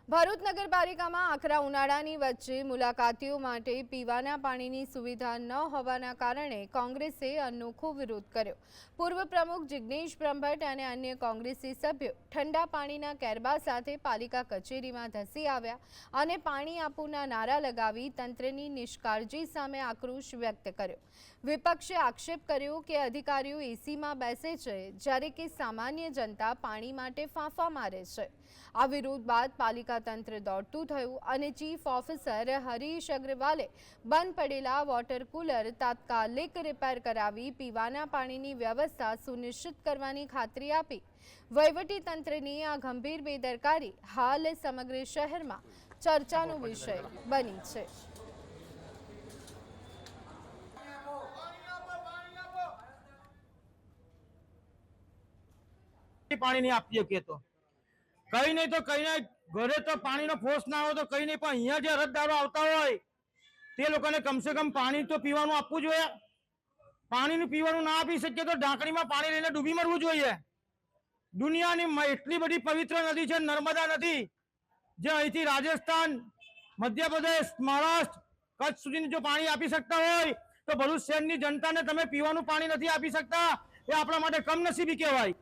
ભરૂચ નગરપાલિકામાં આકરા ઉનાળાની વચ્ચે મુલાકાતીઓ માટે પીવાના પાણીની સુવિધા ન હોવાના કારણે કોંગ્રેસે અનોખો વિરોધ કર્યો। પૂર્વ પ્રમુખ જિગ્નેશ બ્રહ્મભટ્ટ અને અન્ય કોંગ્રેસી સભ્યો ઠંડા પાણીના કેરબા સાથે પાલિકા કચેરીમાં ધસી આવ્યા અને પાણી આપોના નારા લગાવી તંત્રની નિષ્કાળજી સામે આક્રોશ વ્યક્ત કર્યો। વિપક્ષે આક્ષેપ કર્યો કે અધિકારીઓ એસીમાં બેસે છે જ્યારે કે સામાન્ય જનતા પાણી માટે ફાંફા મારે છે। આ વિરોધ બાદ પાલિકા તંત્ર દોડતું થયું અને ચીફ ઓફિસર હરીશ અગ્રવાલે બંધ પડેલા વોટર કુલર તાત્કાલિક રિપેર કરાવી પીવાના પાણીની વ્યવસ્થા સુનિશ્ચિત કરવાની ખાતરી આપી। વહીવટી તંત્રની આ ગંભીર બેદરકારી હાલ સમગ્ર શહેરમાં ચર્ચાનો વિષય બની છે। पानी नहीं आपी शकीए तो कई नहीं तो कई घरे तो पानी नो फोर्स ना हो तो कई नहीं, पण अहींया जे अरजदारो आवता होय ते लोकोने कम से कम पानी तो पीवानुं आपवुं जोईए। पाणी पीवानुं ना आपी शकीए तो ढांकणीमां पाणी लईने डूबी मरवुं जोईए। दुनियानी एटली बड़ी पवित्र नदी छे नर्मदा नदी, जे અહીંથી રાજસ્થાન, મધ્યપ્રદેશ, મહારાષ્ટ્ર, કચ્છ સુધીનું જો પાણી આપી શકતા હોય તો ભરૂચ શહેરની જનતાને તમે પીવાનું પાણી નથી આપી શકતા, એ આપણા માટે કમનસીબી કહેવાય।